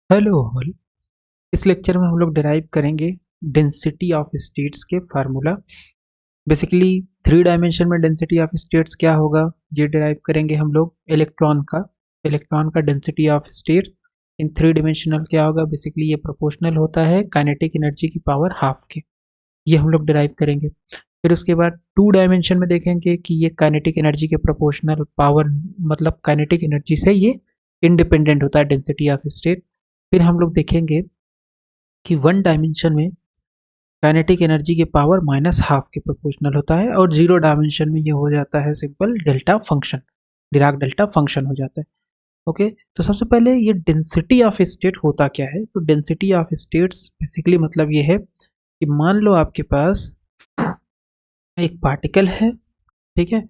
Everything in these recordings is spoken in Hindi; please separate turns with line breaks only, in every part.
Hello all. इस लेक्चर में हम लोग डिराइव करेंगे डेंसिटी ऑफ स्टेट्स के फार्मूला। बेसिकली थ्री डायमेंशन में डेंसिटी ऑफ स्टेट्स क्या होगा ये डिराइव करेंगे हम लोग। इलेक्ट्रॉन का density of states in three dimensional क्या होगा, बेसिकली ये प्रोपोर्शनल होता है काइनेटिक एनर्जी की पावर हाफ के। ये हम लोग डिराइव करेंगे। फिर उसके बाद टू डायमेंशन में देखेंगे कि ये काइनेटिक एनर्जी के प्रोपोर्शनल पावर, मतलब काइनेटिक एनर्जी से ये इंडिपेंडेंट होता है डेंसिटी ऑफ स्टेट। फिर हम लोग देखेंगे कि वन डायमेंशन में काइनेटिक एनर्जी के पावर माइनस हाफ के प्रोपोर्शनल होता है, और जीरो डायमेंशन में ये हो जाता है simple delta function, Dirac delta function हो जाता है। ओके, तो सबसे पहले ये डेंसिटी ऑफ स्टेट होता क्या है। तो डेंसिटी ऑफ स्टेट्स बेसिकली मतलब ये है कि मान लो आपके पास एक पार्टिकल है, ठीक है।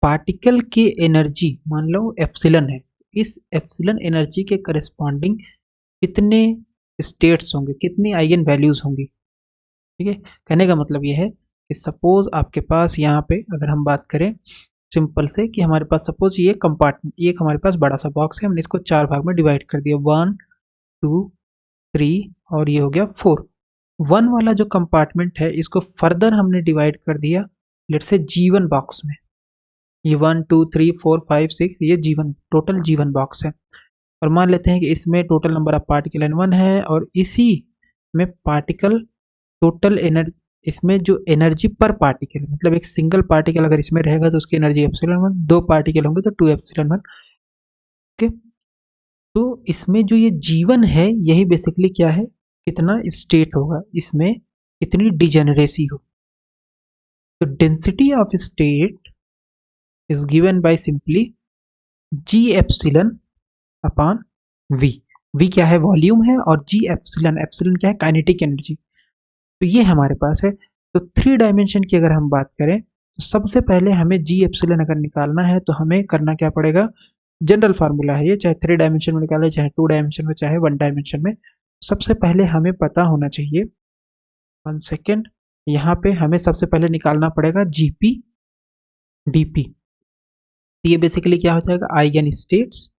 पार्टिकल की एनर्जी मान लो एप्सिलन है। इस एप्सिलन एनर्जी के करस्पॉन्डिंग कितने स्टेट्स होंगे, कितनी आइगन वैल्यूज होंगी। ठीक है, कहने का मतलब ये है कि सपोज आपके पास यहाँ पे अगर हम बात करें सिंपल से कि हमारे पास सपोज ये कंपार्टमेंट, ये एक हमारे पास बड़ा सा बॉक्स है, हमने इसको चार भाग में डिवाइड कर दिया, 1 2 3 और ये हो गया 4। वन वाला जो कंपार्टमेंट है इसको फर्दर हमने डिवाइड कर दिया लेट से G1 बॉक्स में। ये 1 2 3 4 5 6 ये जीवन टोटल जीवन बॉक्स है। और मान लेते हैं कि इसमें total number of particle N1 है, और इसी में पार्टिकल टोटल एनर्जी, इसमें जो एनर्जी पर पार्टिकल मतलब एक सिंगल पार्टिकल अगर इसमें रहेगा तो उसकी एनर्जी एप्सिलॉन 1, दो पार्टिकल होंगे तो 2 एप्सिलॉन 1। ओके, तो इसमें जो ये जीवन है यही बेसिकली क्या है, कितना स्टेट होगा, इसमें कितनी डिजेनरेसी हो। तो density of state is given by simply g epsilon upon v. V क्या है, वॉल्यूम है, और जी एप्सिलॉन, एप्सिलॉन क्या है, काइनेटिक एनर्जी। तो ये हमारे पास है। तो थ्री डायमेंशन की अगर हम बात करें तो सबसे पहले हमें जी एप्सिलॉन अगर निकालना है तो हमें करना क्या पड़ेगा, जनरल फार्मूला है ये, चाहे थ्री डायमेंशन में निकाले, चाहे टू डायमेंशन में, चाहे वन डायमेंशन में। सबसे पहले हमें पता होना चाहिए, 1 सेकेंड, यहाँ पे हमें सबसे पहले निकालना पड़ेगा जीपी डीपी। तो ये बेसिकली क्या हो जाएगा, eigen states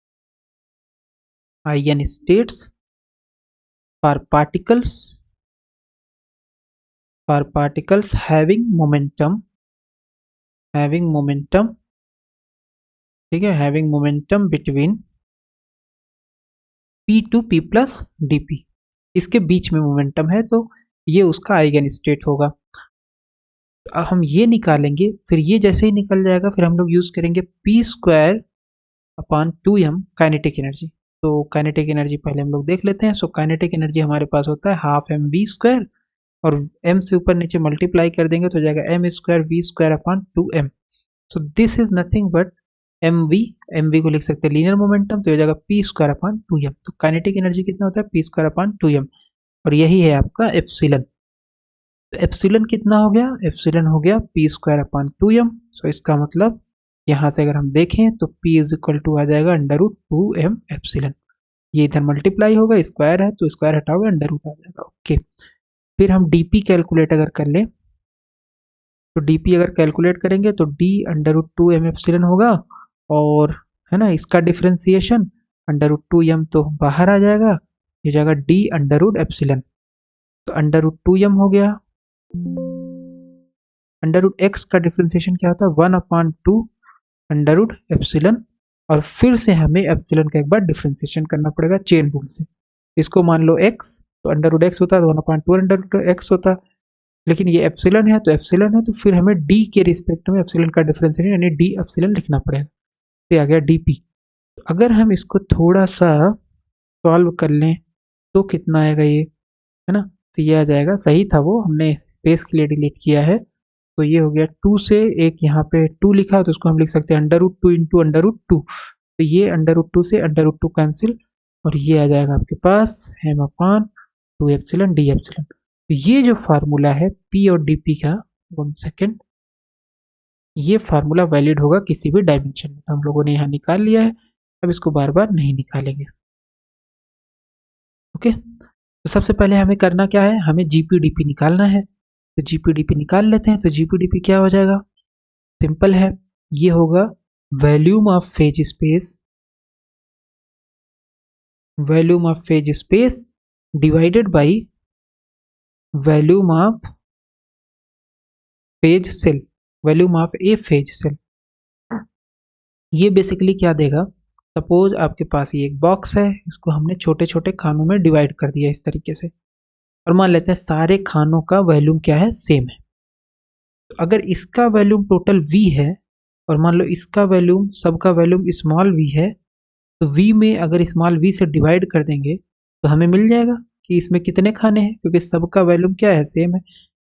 for particles having momentum, ठीक है, having momentum between p to p plus D p. इसके बीच में मोमेंटम है तो ये उसका आइगन स्टेट होगा। अब हम ये निकालेंगे, फिर ये जैसे ही निकल जाएगा फिर हम लोग यूज करेंगे P square upon 2m kinetic energy. तो काइनेटिक एनर्जी पहले हम लोग देख लेते हैं। सो काइनेटिक एनर्जी हमारे पास होता है हाफ एम वी स्क्वायर, और m से ऊपर नीचे मल्टीप्लाई कर देंगे तो हो जाएगा m square v square upon 2m। So this is nothing but m v को लिख सकते हैं लीनियर मोमेंटम, तो हो जाएगा पी स्क्वायर अपॉन 2m। तो काइनेटिक एनर्जी कितना होता है, पी स्क्वायर अपॉन 2m, और यही है आपका एप्सिलन। तो एप्सिलन कितना हो गया, एप्सिलन हो गया पी स्क्वायर अपॉन 2m। सो इसका मतलब यहाँ से अगर हम देखें तो p इज इक्वल टू आ जाएगा अंडर रूट 2m एप्सिलन। ये इधर मल्टीप्लाई होगा, स्क्वायर है तो स्क्वायर हटाओगे अंडर रूट आ जाएगा। ओके, फिर हम डीपी कैलकुलेट अगर कर लें तो डीपी अगर कैलकुलेट करेंगे तो D under root 2m epsilon होगा, और है ना इसका डिफ्रेंसिएशन अंडर रूट 2m तो बाहर आ जाएगा, ये जाएगा डी अंडर रूट एप्सिलन। तो अंडर रूट 2m हो गया, अंडर रूट एक्स का डिफ्रेंसिएशन क्या होता है, 1/2 अंडर रूट एप्सिलन। और फिर से हमें एप्सिलन का एक बार डिफ्रेंसिएशन करना पड़ेगा चेन रूल से। इसको मान लो x, तो अंडर रूट एक्स होता है, 1/2 अंडर रूट एक्स होता है। लेकिन ये एप्सिलन है तो एप्सिलन है, तो फिर हमें डी के रिस्पेक्ट में एप्सिलन का डिफरेंशिएशन यानी डी एप्सिलन लिखना पड़ेगा। ये आ गया डीपी। अगर हम इसको थोड़ा सा सॉल्व कर लें तो कितना आएगा ये, है ना, तो ये आ जाएगा, सही था वो, हमने स्पेस के लिए डिलीट किया है। तो ये हो गया 2 से, एक यहाँ पे 2 लिखा है तो उसको हम लिख सकते हैं under root 2 into under root 2। तो ये अंडर रूट 2 से अंडर रूट 2 कैंसिल, और ये आ जाएगा आपके पास M upon 2 epsilon d epsilon. तो ये जो फार्मूला है पी और डी पी का, 1 सेकेंड, ये फार्मूला वैलिड होगा किसी भी डायमेंशन में। तो हम लोगों ने यहाँ निकाल लिया है, अब इसको बार बार नहीं निकालेंगे। ओके, तो सबसे पहले हमें करना क्या है, हमें जीपीडीपी निकालना है। तो जीपीडीपी निकाल लेते हैं। तो जीपीडीपी क्या हो जाएगा, सिंपल है, ये होगा volume of phase space volume of phase space divided by volume of phase cell, volume of a phase cell. ये बेसिकली क्या देगा, सपोज आपके पास ये एक बॉक्स है, इसको हमने छोटे छोटे खानों में डिवाइड कर दिया इस तरीके से, और मान लेते हैं सारे खानों का वॉल्यूम क्या है, सेम है। तो अगर इसका वॉल्यूम टोटल v है और मान लो इसका वॉल्यूम, सबका वॉल्यूम स्मॉल v है, तो v में अगर स्मॉल v से डिवाइड कर देंगे तो हमें मिल जाएगा कि इसमें कितने खाने हैं, क्योंकि सबका वॉल्यूम क्या है, सेम है।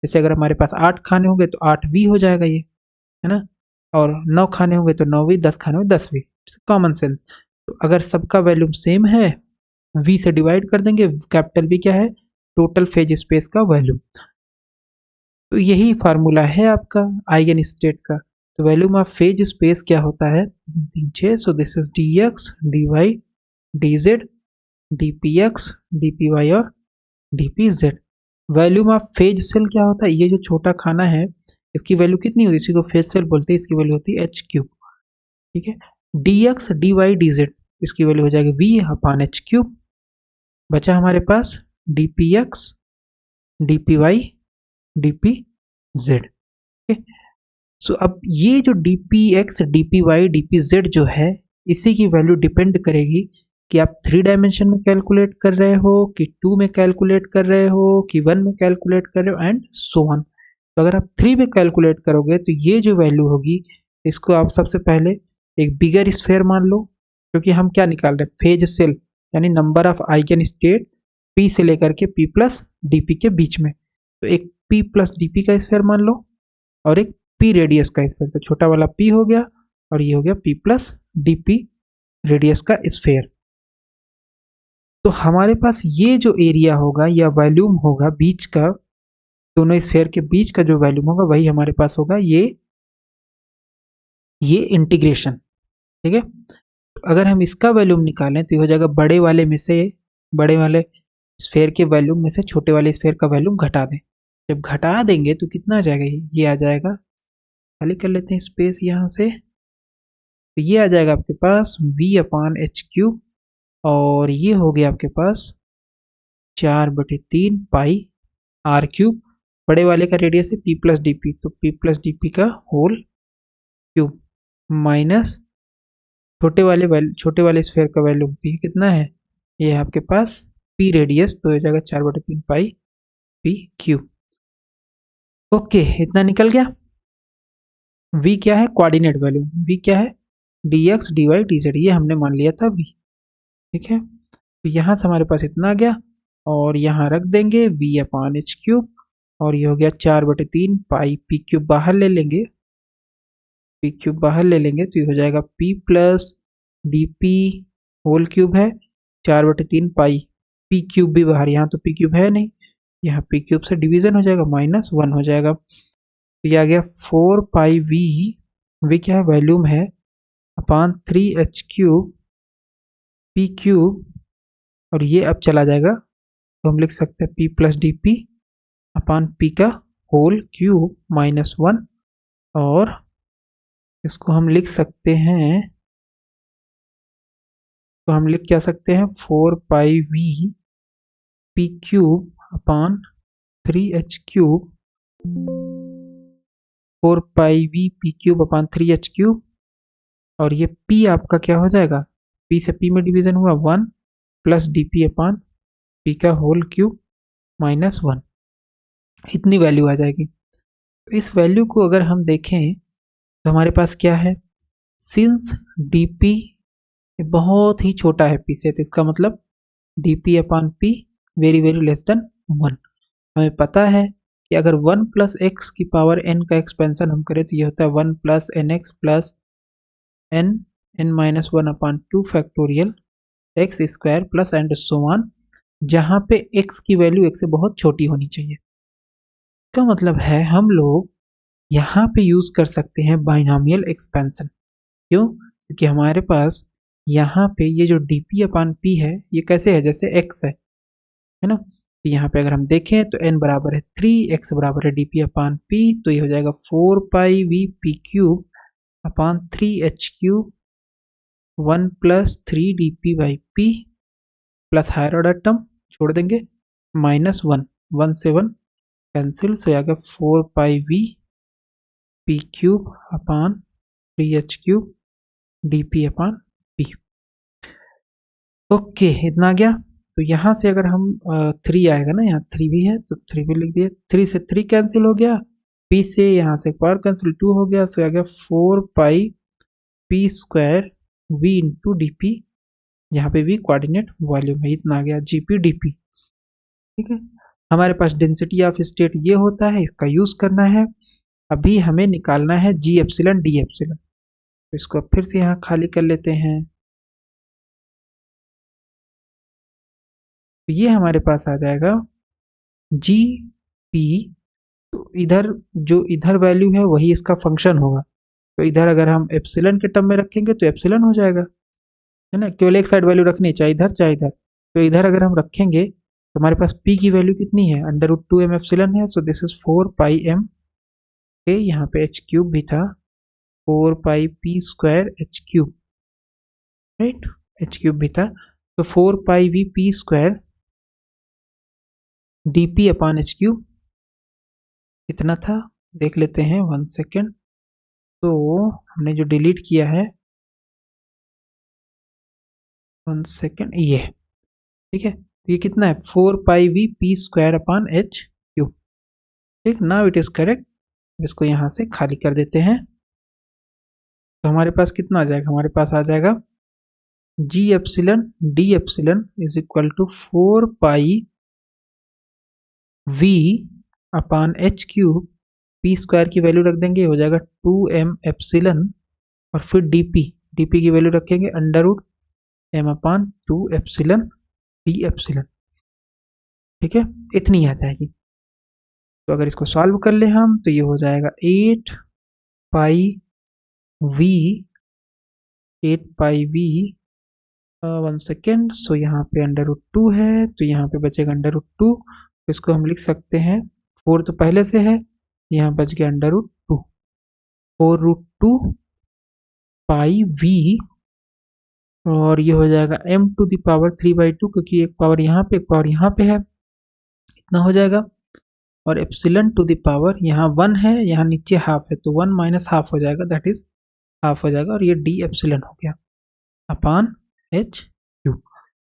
जैसे अगर हमारे पास 8 खाने होंगे तो 8v हो जाएगा ये, है ना, और 9 खाने होंगे तो 9v, 10 खाने होंगे 10v, कॉमन सेंस। तो अगर सबका वॉल्यूम सेम है, v से डिवाइड कर देंगे, कैपिटल V क्या है, टोटल फेज स्पेस का वॉल्यूम। तो यही फार्मूला है आपका आइगन स्टेट का। तो वॉल्यूम ऑफ फेज स्पेस क्या होता है, 3 so this is dx dy dz dpx dpy और dpz। Volume of phase cell क्या होता है, ये जो छोटा खाना है इसकी वैल्यू कितनी होती है, इसी को फेज सेल बोलते हैं, इसकी वैल्यू होती है h क्यूब, ठीक है। dx dy dz इसकी वैल्यू हो जाएगी v अपॉन h क्यूब। बचा हमारे पास dpx dpy dpz, ठीक है। सो अब ये जो dpx dpy dpz जो है, इसी की वैल्यू डिपेंड करेगी कि आप 3 डायमेंशन में कैलकुलेट कर रहे हो कि 2 में कैलकुलेट कर रहे हो कि 1 में कैलकुलेट कर रहे हो एंड सो ऑन। तो अगर आप 3 में कैलकुलेट करोगे तो ये जो वैल्यू होगी, इसको आप सबसे पहले एक बिगर स्फेयर मान लो, क्योंकि हम क्या निकाल रहे हैं, फेज सेल, यानी number of eigen state p से लेकर के p प्लस dp के बीच में। तो एक p प्लस dp का स्फेयर मान लो और एक p रेडियस का स्फेयर, तो छोटा वाला p हो गया और ये हो गया p प्लस dp रेडियस का स्फेयर। तो हमारे पास ये जो एरिया होगा या वॉल्यूम होगा बीच का, दोनों स्फेयर के बीच का जो वॉल्यूम होगा वही हमारे पास होगा ये इंटीग्रेशन, ठीक है। तो अगर हम इसका वॉल्यूम निकालें तो ये हो जाएगा बड़े वाले में से, बड़े वाले स्फेयर के वॉल्यूम में से छोटे वाले स्फेयर का वॉल्यूम घटा दें। जब घटा देंगे तो कितना आ जाएगा, ये आ जाएगा, खाली कर लेते हैं स्पेस यहाँ से, तो ये आ जाएगा आपके पास v अपॉन एच क्यूब, और ये हो गया आपके पास 4/3 पाई आर क्यूब। बड़े वाले का रेडियस है p प्लस डी पी, तो p प्लस डी पी का होल क्यूब माइनस छोटे वाले स्फेयर का वैल्यू तो ये कितना है, ये है आपके पास p रेडियस, तो हो जाएगा 4/3 पाई p क्यूब। ओके, इतना निकल गया। v क्या है, कोऑर्डिनेट वैल्यू, v क्या है, dx dy dz, ये हमने मान लिया था v, ठीक है। तो यहाँ से हमारे पास इतना आ गया, और यहाँ रख देंगे v अपॉन एच क्यूब, और ये हो गया 4/3 पाई p क्यूब बाहर ले लेंगे, p क्यूब बाहर ले लेंगे तो ये हो जाएगा p plus D p whole cube है, 4/3 पाई p क्यूब भी बाहर, यहाँ तो p क्यूब है नहीं, यहाँ p क्यूब से डिवीजन हो जाएगा, -1 हो जाएगा। तो ये आ गया 4 पाई v क्या है, वॉल्यूम है, upon 3h cube p cube, और ये अब चला जाएगा तो हम लिख सकते हैं p plus D P upon p का होल क्यूब -1, और इसको हम लिख सकते हैं, तो हम लिख क्या सकते हैं, 4 pi v p cube upon 3h cube, 4 pi v p cube upon 3h cube, और ये p आपका क्या हो जाएगा, p से p में डिवीजन हुआ 1 plus D P upon p का होल क्यूब -1, इतनी वैल्यू आ जाएगी। तो इस वैल्यू को अगर हम देखें तो हमारे पास क्या है, सिंस dp बहुत ही छोटा है p से, तो इसका मतलब dp upon p very very less than 1। हमें पता है कि अगर 1 प्लस एक्स की पावर n का एक्सपेंशन हम करें तो ये होता है 1 plus n x plus n minus 1 upon 2 factorial x square plus and so on, जहाँ पे x की वैल्यू x से बहुत छोटी होनी चाहिए। इसका मतलब है हम लोग यहाँ पे यूज कर सकते हैं बाइनोमियल एक्सपेंशन। क्यों, क्योंकि हमारे पास यहाँ पे ये जो dp अपॉन p है ये कैसे है, जैसे x है ना। तो यहाँ पे अगर हम देखें तो n बराबर है 3, x बराबर है dp अपॉन p, तो ये हो जाएगा 4 pi v p cube upon 3h cube 1 plus 3 dp by p, plus higher order term छोड़ देंगे, -1, 1 से 1 कैंसिल, सो आ गया 4πv p क्यूब अपान 3h क्यूब dp अपान p। ओके, इतना आ गया। तो यहाँ से अगर हम 3 आएगा ना, यहाँ 3 भी है तो 3 भी लिख दिए, 3 से 3 कैंसिल हो गया, p से यहाँ से एक बार कैंसिल 2 हो गया, सो आ गया 4πp² v into D P, यहाँ पे भी कोऑर्डिनेट वॉल्यूम है, इतना आ गया जीपी डीपी। ठीक है, हमारे पास डेंसिटी ऑफ स्टेट ये होता है, इसका यूज करना है। अभी हमें निकालना है जी एप्सिलन डी एप्सिलन, तो इसको फिर से यहाँ खाली कर लेते हैं। तो ये हमारे पास आ जाएगा जी पी, तो इधर जो इधर वैल्यू है वही इसका फंक्शन होगा, तो इधर अगर हम एप्सिलन के टर्म में रखेंगे तो एप्सिलन हो जाएगा, है ना, केवल एक साइड वैल्यू रखनी है, चाहे इधर चाहे इधर। तो इधर अगर हम रखेंगे तो हमारे पास p की वैल्यू कितनी है, √2m एप्सिलन है, सो दिस इज 4πm के, यहाँ पे h क्यूब भी था, 4πp² h cube, right, h cube भी था, तो 4πvp² dp अपान h क्यूब कितना था देख लेते हैं, 1 सेकेंड। तो हमने जो डिलीट किया है, 1 सेकेंड, ये ठीक है, तो ये कितना है 4πvp² अपान h क्यूब। ठीक, नाउ इट इज करेक्ट, इसको यहाँ से खाली कर देते हैं। तो हमारे पास कितना आ जाएगा, हमारे पास आ जाएगा g epsilon d epsilon is equal to 4πv upon h cube, p² की वैल्यू रख देंगे, हो जाएगा 2m एप्सिलन, और फिर dp की वैल्यू रखेंगे √m अपान 2 एप्सिलन डी एप्सिलन। ठीक है, इतनी आ जाएगी। तो अगर इसको सॉल्व कर ले हम तो ये हो जाएगा 8πv 1 सेकेंड, सो यहाँ पे √2 है, तो यहाँ पे बचेगा √2, तो इसको हम लिख सकते हैं, 4 तो पहले से है, यहाँ बच गया √2, 4√2πv, और ये हो जाएगा m⁻3/2, क्योंकि एक पावर यहाँ पे एक पावर यहाँ पे है, इतना हो जाएगा, और एप्सिलन टू द पावर यहाँ 1 है, यहाँ नीचे हाफ है, तो 1 माइनस हाफ हो जाएगा, दैट इज हाफ हो जाएगा, और ये डी एप्सिलन हो गया अपान h क्यूब।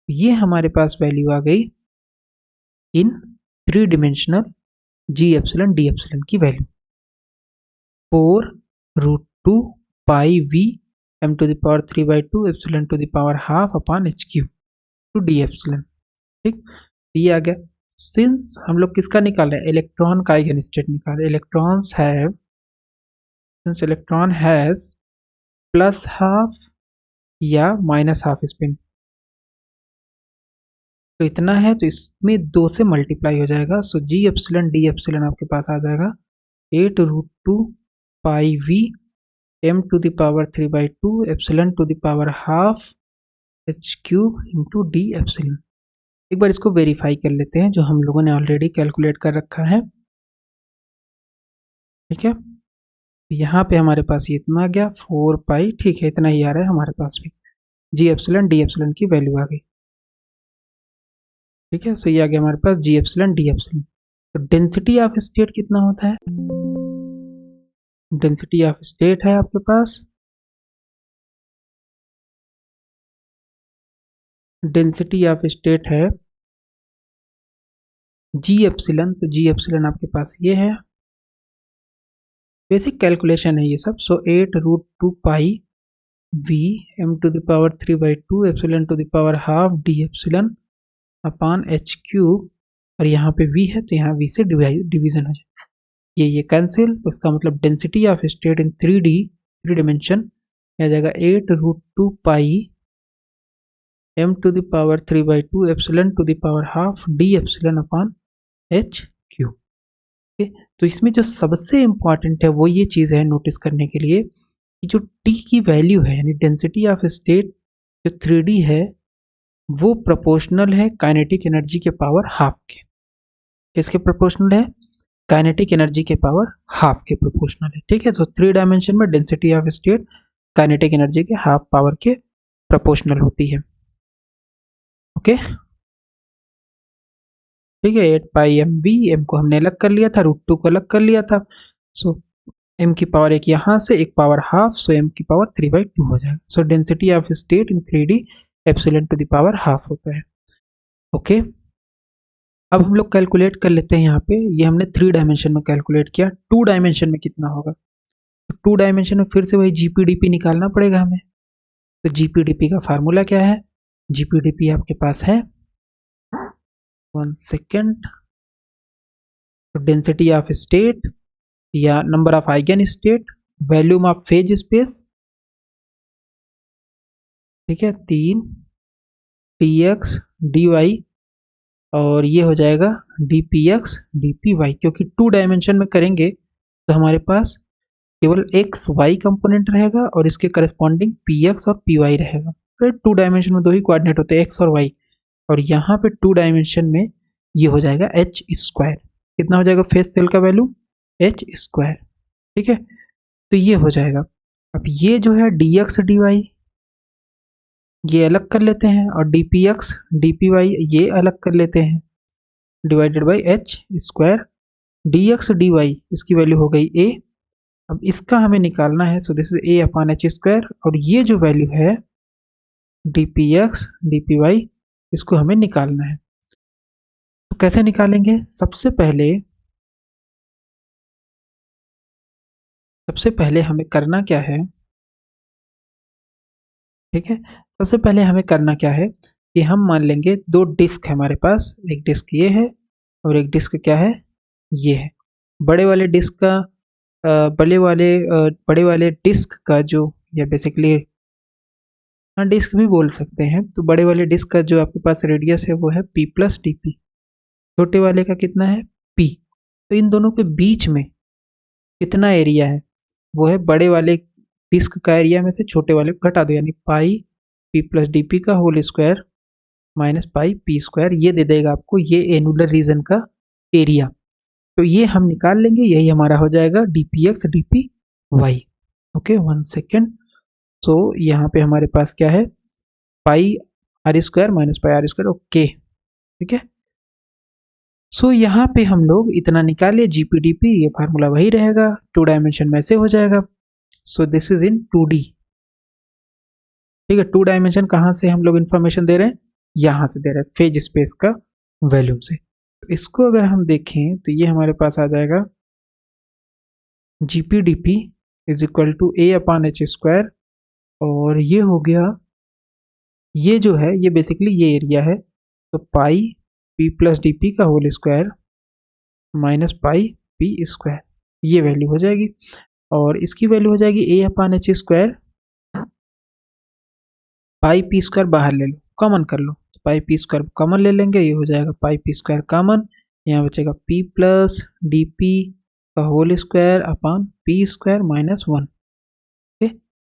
ये हमारे पास वैल्यू आ गई in 3 dimensional g epsilon d epsilon की value, 4√2πv m⁻3/2 epsilon to the power half upon h cube to d epsilon. ठीक, ये आ गया। सिंस हम लोग किसका निकाल रहे हैं, इलेक्ट्रॉन का आइगन स्टेट निकाल रहे हैं, since electron has plus half या माइनस हाफ स्पिन, तो इतना है, तो इसमें 2 से मल्टीप्लाई हो जाएगा, so g epsilon d epsilon आपके पास आ जाएगा 8√2πv m⁻3/2 epsilon to the power half h cube into d epsilon. एक बार इसको वेरीफाई कर लेते हैं, जो हम लोगों ने ऑलरेडी कैलकुलेट कर रखा है। ठीक है, यहाँ पे हमारे पास ये इतना आ गया 4π, ठीक है, इतना ही आ रहा है हमारे पास भी, जी एप्सिलन डी एप्सिलन की वैल्यू आ गई। ठीक है, सो ये आ गया हमारे पास जी एप्सिलन डी एप्सिलन। तो डेंसिटी ऑफ स्टेट कितना होता है, डेंसिटी ऑफ स्टेट है आपके पास, डेंसिटी ऑफ स्टेट है जी एप्सिलन, तो जी एप्सिलन आपके पास ये है, बेसिक कैलकुलेशन है ये सब, so 8√2πv m⁻3/2 epsilon to the power half d epsilon upon h cube, और यहाँ पे v है तो यहाँ v से डिवीजन हो जाए, ये कैंसिल, तो इसका मतलब density of state in 3 dimension आ जाएगा 8√2π m⁻3/2 epsilon to the power half d epsilon upon h cube. तो इसमें जो सबसे इम्पॉर्टेंट है वो ये चीज़ है नोटिस करने के लिए, कि जो t की वैल्यू है, यानी डेंसिटी ऑफ स्टेट जो 3D है, वो प्रोपोर्शनल है काइनेटिक एनर्जी के पावर हाफ के। किसके प्रोपोर्शनल है, काइनेटिक एनर्जी के पावर हाफ के प्रोपोर्शनल है। ठीक है, तो 3 डायमेंशन में density of state kinetic energy के हाफ पावर के प्रोपोर्शनल होती है। ओके, ठीक है। 8 पाई एम वी, एम को हमने अलग कर लिया था, √2 को अलग कर लिया था। सो एम की पावर एक यहाँ से, एक पावर हाफ, सो एम की पावर 3/2 हो जाएगा। So density of state in 3D epsilon to the power half होता है। ओके, अब हम लोग कैलकुलेट कर लेते हैं। यहाँ पे ये हमने 3 डायमेंशन में कैलकुलेट किया, 2 डायमेंशन में कितना होगा। तो 2 डायमेंशन में फिर से वही जीपीडीपी निकालना पड़ेगा हमें। तो जीपीडीपी का फार्मूला क्या है, जीपीडीपी आपके पास है, 1 सेकेंड, तो डेंसिटी ऑफ स्टेट या number of eigen state, volume of phase space, ठीक है, 3 dx dy, और ये हो जाएगा dpx dpy। क्योंकि 2 डायमेंशन में करेंगे तो हमारे पास केवल एक्स वाई कंपोनेंट रहेगा और इसके करस्पॉन्डिंग पी एक्स और पी वाई रहेगा। फिर 2 डायमेंशन में 2 ही कोऑर्डिनेट होते हैं, एक्स और वाई, और यहाँ पे 2 डायमेंशन में ये हो जाएगा एच स्क्वायर। कितना हो जाएगा फेस सेल का वैल्यू, एच स्क्वायर, ठीक है। तो ये हो जाएगा। अब ये जो है डी एक्स डी वाई ये अलग कर लेते हैं, और d p x d p y ये अलग कर लेते हैं, divided by h square. D x d y इसकी वैल्यू हो गई ए। अब इसका हमें निकालना है, so this is a upon H square, और ये जो वैल्यू है d p x d p y इसको हमें निकालना है। तो कैसे निकालेंगे, सबसे पहले हमें करना क्या है, ठीक है। सबसे पहले हमें करना क्या है कि हम मान लेंगे 2 डिस्क है हमारे पास, एक डिस्क ये है और एक डिस्क क्या है, ये है। बड़े वाले डिस्क का बड़े वाले डिस्क का जो, या बेसिकली हाँ डिस्क भी बोल सकते हैं, तो बड़े वाले डिस्क का जो आपके पास रेडियस है वो है p प्लस डी पी, छोटे वाले का कितना है p। तो इन दोनों के बीच में कितना एरिया है, वो है बड़े वाले डिस्क का एरिया में से छोटे वाले को घटा दो, यानी pi p plus D P का whole square minus pi p square, ये दे देगा आपको ये एनुलर रीजन का एरिया। तो ये हम निकाल लेंगे, यही हमारा हो जाएगा d p x d p y. Okay, 1 second. So यहाँ पे हमारे पास क्या है, pi r square minus pi r square, okay, ठीक है। सो यहाँ पे हम लोग इतना निकाले जीपीडीपी, ये फार्मूला वही रहेगा, 2 डायमेंशन में ऐसे हो जाएगा। सो दिस इज इन 2D, ठीक है। 2 डायमेंशन कहाँ से हम लोग इंफॉर्मेशन दे रहे हैं, यहाँ से दे रहे हैं फेज स्पेस का वॉल्यूम से। तो इसको अगर हम देखें तो ये हमारे पास आ जाएगा GPDP is equal to A upon H square, और ये हो गया, ये जो है ये बेसिकली ये एरिया है, तो pi p plus D P का whole square minus pi p square, ये वैल्यू हो जाएगी। और इसकी वैल्यू हो जाएगी a upon H square, pi p square बाहर ले लो, कॉमन कर लो, तो पाई p स्क्वायर कॉमन ले लेंगे, ये हो जाएगा पाई p स्क्वायर कॉमन, यहाँ बचेगा p प्लस डी पी का whole square upon p square minus 1। Okay,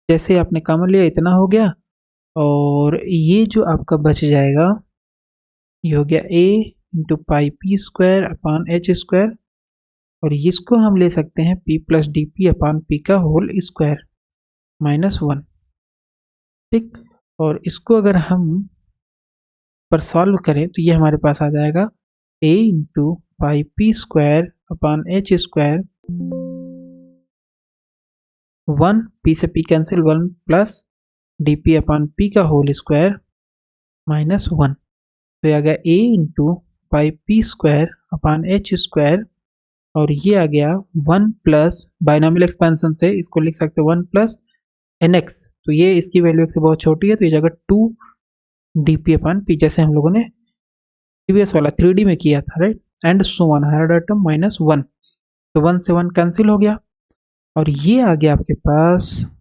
जैसे आपने कॉमन लिया इतना हो गया, और ये जो आपका बच जाएगा ये हो गया a into pi p square upon H square, और इसको हम ले सकते हैं p plus D P upon p का होल स्क्वायर माइनस 1, ठीक। और इसको अगर हम पर सॉल्व करें तो ये हमारे पास आ जाएगा a into pi p square upon H square, 1 p से p cancel, 1 plus D P upon p का होल स्क्वायर माइनस 1। तो ये आ गया a into pi p square upon H square, और ये आ गया 1 प्लस बाइनोमियल एक्सपेंशन से इसको लिख सकते हैं 1 प्लस एन एक्स, तो ये इसकी वैल्यू एक से बहुत छोटी है, तो ये जगह 2 डी पी अपॉन पी, जैसे हम लोगों ने प्रीवियस वाला 3D में किया था, right. And so one higher item minus 1, तो 1 से 1 कैंसिल हो गया, और ये आ गया आपके पास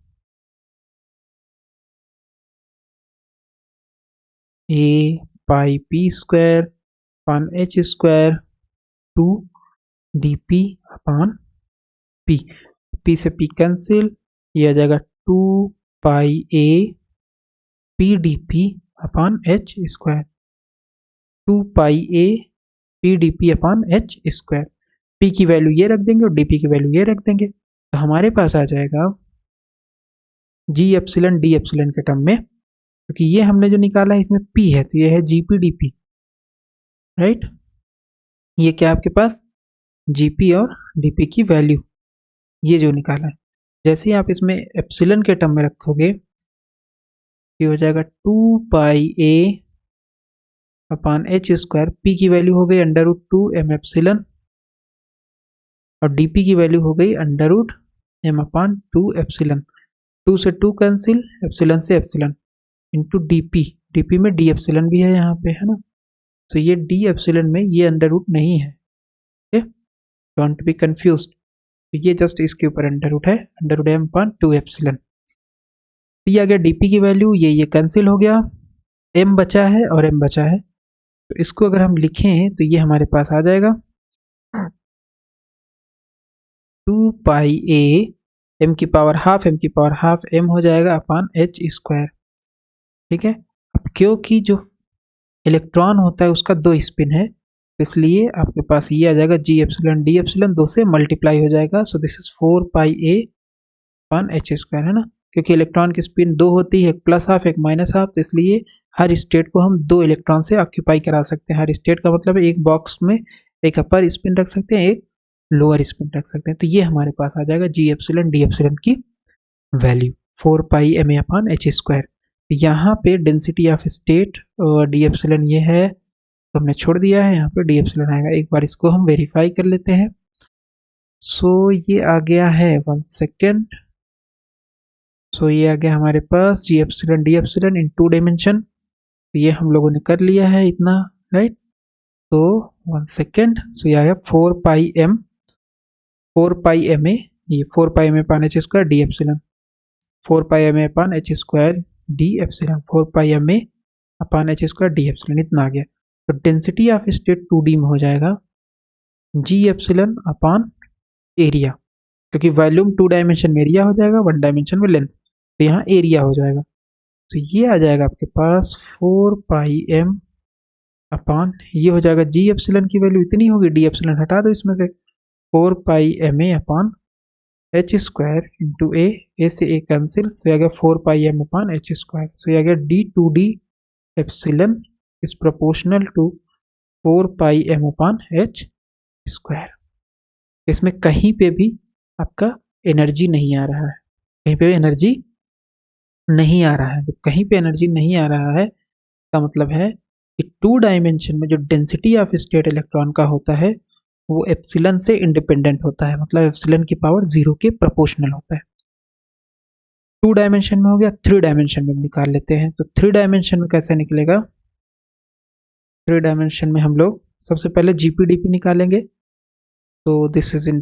a pi p square upon H square 2 D P upon p, p से p कैंसिल, ये आ जाएगा 2 पाई a p D P upon H square, 2 pi a p D P upon H square. p की वैल्यू ये रख देंगे और dp की वैल्यू ये रख देंगे, तो हमारे पास आ जाएगा g एप्सिलॉन d एप्सिलॉन के टर्म में क्योंकि ये हमने जो निकाला है इसमें P है, तो ये है GP/dP, राइट। ये क्या है आपके पास, GP और DP की वैल्यू, ये जो निकाला है। जैसे ही आप इसमें एप्सिलन के टर्म में रखोगे, ये हो जाएगा 2πa/h²। P की वैल्यू हो गई √2m एप्सिलन, और DP की वैल्यू हो गई √m/2 एप्सिलन। 2 से 2 कैंसिल, एप्सिलन से एप्सिलन, इंटू DP। DP में D एप्सिलन भी है यहाँ पे, है ना। तो ये D एप्सिलन में ये अंडर रूट नहीं है, डोंट बी कंफ्यूज्ड। तो ये जस्ट इसके ऊपर अंडर रूट है, √m/2 एप्सिलन। तो ये आ गया DP की वैल्यू, ये कैंसिल हो गया, m बचा है और m बचा है। तो इसको अगर हम लिखें तो ये हमारे पास आ जाएगा 2πa m² m हो जाएगा अपान h²। ठीक है। अब क्योंकि जो इलेक्ट्रॉन होता है उसका 2 स्पिन है, तो इसलिए आपके पास ये आ जाएगा G एप्सिलॉन D एप्सिलॉन 2 से मल्टीप्लाई हो जाएगा। सो दिस इज 4πa/h², है ना। क्योंकि इलेक्ट्रॉन की स्पिन 2 होती है, एक प्लस हाफ एक माइनस हाफ, तो इसलिए हर स्टेट को हम 2 इलेक्ट्रॉन से ऑक्यूपाई करा सकते हैं। हर स्टेट का मतलब एक बॉक्स में एक अपर स्पिन रख सकते हैं, एक लोअर स्पिन रख सकते हैं। तो ये हमारे पास आ जाएगा G एप्सिलॉन D एप्सिलॉन की वैल्यू 4πma/h²। यहाँ पे density of state D epsilon ये है, तो हमने छोड़ दिया है, यहाँ पे D एप्सिलॉन आएगा। एक बार इसको हम वेरीफाई कर लेते हैं। सो ये आ गया है, 1 सेकेंड। सो ये आ गया हमारे पास G एप्सिलॉन D एप्सिलॉन इन 2 डायमेंशन। तो ये हम लोगों ने कर लिया है इतना, राइट। तो 1 सेकेंड। सो ये आ गया 4πma, ये 4πma/h² D epsilon, 4πma/h² D epsilon, 4πma/h² D epsilon, इतना आ गया। तो डेंसिटी ऑफ स्टेट 2D में हो जाएगा G एप्सिलॉन अपान एरिया, क्योंकि वॉल्यूम 2 डायमेंशन में एरिया हो जाएगा, 1 डायमेंशन में लेंथ, तो यहाँ एरिया हो जाएगा। तो ये आ जाएगा आपके पास 4πm अपान, ये हो जाएगा G एप्सिलॉन की वैल्यू इतनी होगी, D एप्सिलॉन हटा दो इसमें से, 4πma/h² इंटू a से a कैंसिल, सो आ गया 4πm/h²। सो आ गया D2D epsilon is proportional to 4πm/h²। इसमें कहीं पे भी आपका एनर्जी नहीं आ रहा है, कहीं पे एनर्जी नहीं आ रहा है। जब कहीं पे एनर्जी नहीं आ रहा है, का मतलब है कि 2 डायमेंशन में जो डेंसिटी ऑफ स्टेट इलेक्ट्रॉन का होता है वो एप्सिलॉन से इंडिपेंडेंट होता है, मतलब एप्सिलॉन की पावर 0 के प्रोपोर्शनल होता है। 2 डायमेंशन में हो गया, 3 डायमेंशन में निकाल लेते हैं। तो 3 डायमेंशन में कैसे निकलेगा, 3 डायमेंशन में हम लोग सबसे पहले GP/dP निकालेंगे। तो दिस इज इन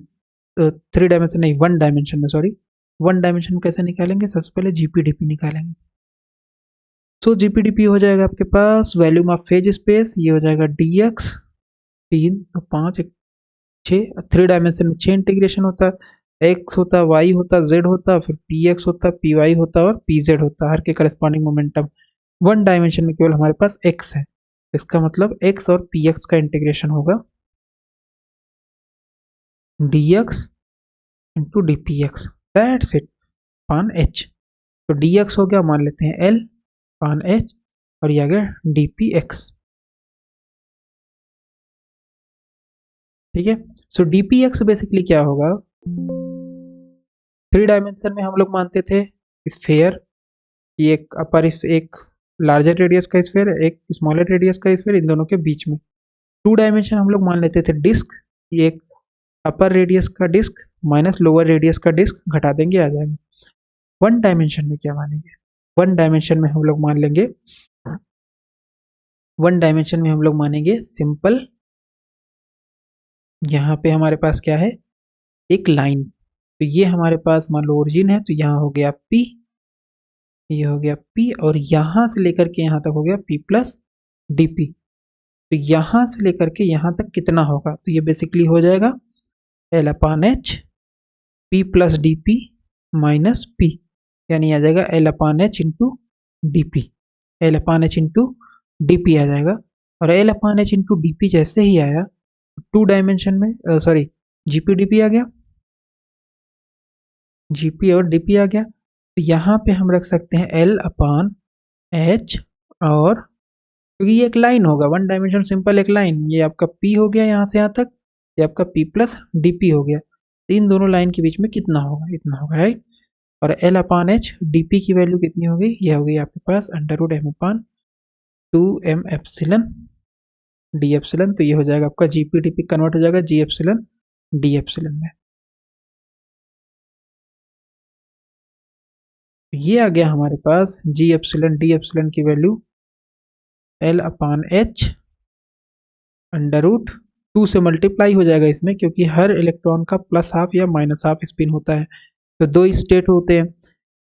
3 डायमेंशन नहीं, 1 डायमेंशन में, सॉरी 1 डायमेंशन में कैसे निकालेंगे, सबसे पहले GP/dP निकालेंगे। तो GP/dP हो जाएगा आपके पास वॉल्यूम ऑफ फेज स्पेस, ये हो जाएगा dx, 3 तो 5 6, 3 डायमेंशन में 6 इंटीग्रेशन होता है, x होता है, y होता है, z होता है, फिर px होता है, py होता है और pz होता है, हर के करस्पॉन्डिंग मोमेंटम। 1 डायमेंशन में केवल हमारे पास x है, इसका मतलब x और px का इंटीग्रेशन होगा dx into dpx, that's it, पान h। तो dx हो गया, मान लेते हैं l पान h, और ये आ गया dpx। ठीक है। सो dpx बेसिकली क्या होगा, 3 डायमेंशन में हम लोग मानते थे स्फेयर, ये एक अपर, एक लार्जर रेडियस का स्फेयर, एक स्मॉलर रेडियस का स्फेयर, इन दोनों के बीच में 2 डायमेंशन हम लोग मान लेते थे डिस्क, ये एक अपर रेडियस का डिस्क माइनस लोअर रेडियस का डिस्क, घटा देंगे आ जाएगा। 1 डायमेंशन में क्या मानेंगे, 1 डायमेंशन में हम लोग मान लेंगे, 1 डायमेंशन में हम लोग मानेंगे सिंपल, यहाँ पे हमारे पास क्या है, एक लाइन। तो ये हमारे पास मान लो ओरिजिन है, तो यहाँ हो गया P, ये हो गया P, और यहाँ से लेकर के यहाँ तक हो गया P+dP। तो यहाँ से लेकर के यहाँ तक कितना होगा, तो ये बेसिकली हो जाएगा L/H P+dP माइनस P, यानी आ जाएगा L/H into dP, L/H into dP आ जाएगा। और L/H इंटू dP जैसे ही आया 2 डायमेंशन में, सॉरी GP/dP आ गया, GP और dP आ गया। तो यहाँ पे हम रख सकते हैं L/H एच, और क्योंकि ये एक लाइन होगा, वन डायमेंशन सिंपल एक लाइन, ये आपका पी हो गया यहाँ से यहाँ तक, ये आपका पी प्लस डी पी हो गया, तो इन दोनों लाइन के बीच में कितना होगा, इतना होगा, राइट। और एल अपान एच डी पी की वैल्यू कितनी होगी, ये होगी आपके पास अंडर रूट एम अपान 2m डी एप्सिलन, तो ये हो जाएगा आपका जीपी डी पी कन्वर्ट हो जाएगा जी एप्सिलन डी एप्सिलन में। ये आ गया हमारे पास जी एप्सिलन डी एप्सिलन की वैल्यू एल अपान एच अंडर रूट 2 से मल्टीप्लाई हो जाएगा इसमें, क्योंकि हर इलेक्ट्रॉन का प्लस हाफ या माइनस हाफ स्पिन होता है, तो दो स्टेट होते हैं,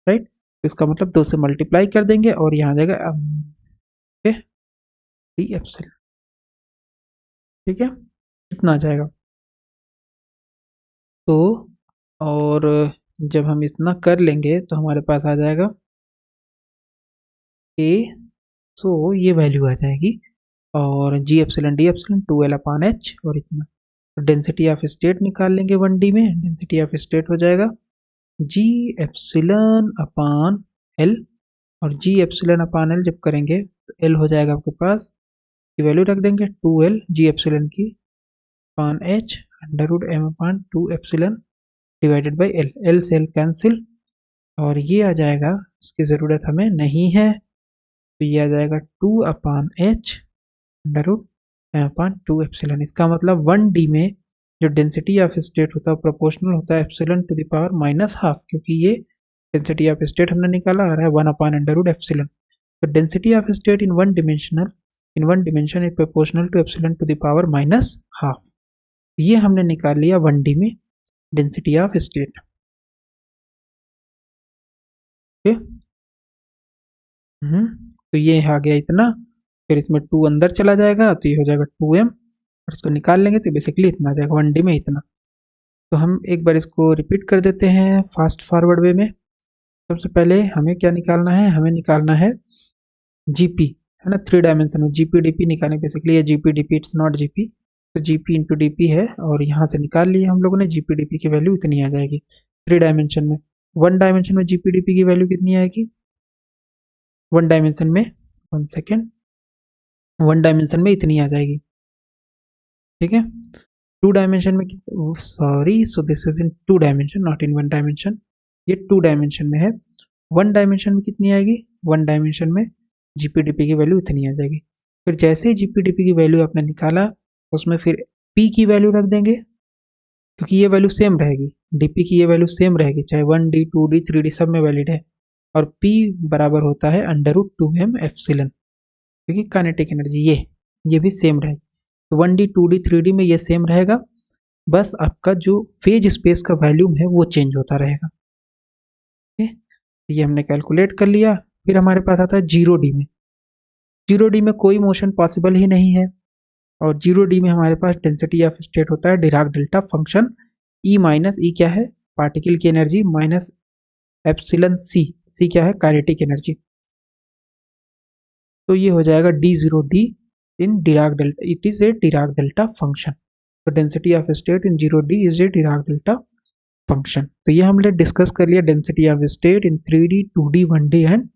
राइट। तो इसका मतलब 2 से मल्टीप्लाई कर देंगे और यहाँ आ जाएगा डी एप्सिलन, ठीक है, इतना आ जाएगा। तो और जब हम इतना कर लेंगे तो हमारे पास आ जाएगा ए, सो ये वैल्यू आ जाएगी, और जी एप्सिलन डी एप्सिलन 2l अपान एच और इतना। तो डेंसिटी ऑफ स्टेट निकाल लेंगे 1D में, डेंसिटी ऑफ स्टेट हो जाएगा जी एप्सिलन अपान एल, और जी एप्सिलन अपान एल जब करेंगे तो एल हो जाएगा आपके पास, की वैल्यू रख देंगे 2l जी एप्सिलन की upon h under root m upon 2 epsilon divided by l, l से एल कैंसिल, और ये आ जाएगा, इसकी ज़रूरत हमें नहीं है, तो ये आ जाएगा 2 अपान h under root m upon 2 epsilon. इसका मतलब 1D में जो डेंसिटी ऑफ स्टेट होता है प्रोपोर्शनल होता है epsilon to the power minus half, क्योंकि ये डेंसिटी ऑफ स्टेट हमने निकाला आ रहा है 1 अपान अंडर रूट एप्सिलन। तो density of state in one dimension is proportional to epsilon to the power minus half. ये हमने निकाल लिया 1D में डेंसिटी ऑफ स्टेट, ओके। तो ये आ गया इतना, फिर इसमें 2 अंदर चला जाएगा तो ये हो जाएगा 2m, और इसको निकाल लेंगे तो बेसिकली इतना आ जाएगा 1D में इतना। तो हम एक बार इसको रिपीट कर देते हैं फास्ट फॉरवर्ड वे में। सबसे पहले हमें क्या निकालना है, हमें निकालना है जीपी, है ना, 3 डायमेंशन में जीपी डीपी निकालने, बेसिकली ये GP DP it's not GP, तो जीपी इंटू डीपी है, और यहाँ से निकाल लिए हम लोगों ने, जीपी डीपी की वैल्यू इतनी आ जाएगी 3 डायमेंशन में। 1 डायमेंशन में जीपी डीपी की वैल्यू कितनी आएगी, 1 डायमेंशन में, 1 सेकेंड, 1 डायमेंशन में इतनी आ जाएगी, ठीक है। 2 डायमेंशन में, sorry, so this is in 2 dimension not in 1 dimension, ये 2 डायमेंशन में है। 1 डायमेंशन में कितनी आएगी, 1 डायमेंशन में जीपीडीपी की वैल्यू इतनी आ जाएगी। फिर जैसे ही जीपीडीपी की वैल्यू आपने निकाला, उसमें फिर पी की वैल्यू रख देंगे, क्योंकि ये वैल्यू सेम रहेगी, डीपी की ये वैल्यू सेम रहेगी, चाहे 1D 2D 3D सब में वैलिड है, और पी बराबर होता है अंडर रूट 2m एप्सिलन, क्योंकि काइनेटिक एनर्जी ये भी सेम रहेगी। तो 1D 2D 3D में ये सेम रहेगा, बस आपका जो फेज स्पेस का वैल्यूम है वो चेंज होता रहेगा, ठीक है। ये हमने कैलकुलेट कर लिया। फिर हमारे पास आता है 0D में, 0D में कोई मोशन पॉसिबल ही नहीं है, और 0D में हमारे पास डेंसिटी ऑफ स्टेट होता है Dirac delta function, e minus e क्या है, पार्टिकल की energy, minus epsilon c, c क्या है, काइनेटिक एनर्जी। तो ये हो जाएगा D0D in Dirac delta, it is a Dirac delta function. तो density of state in 0D is a Dirac delta function. तो ये हमने डिस्कस कर लिया density of state in 3D 2D 1D and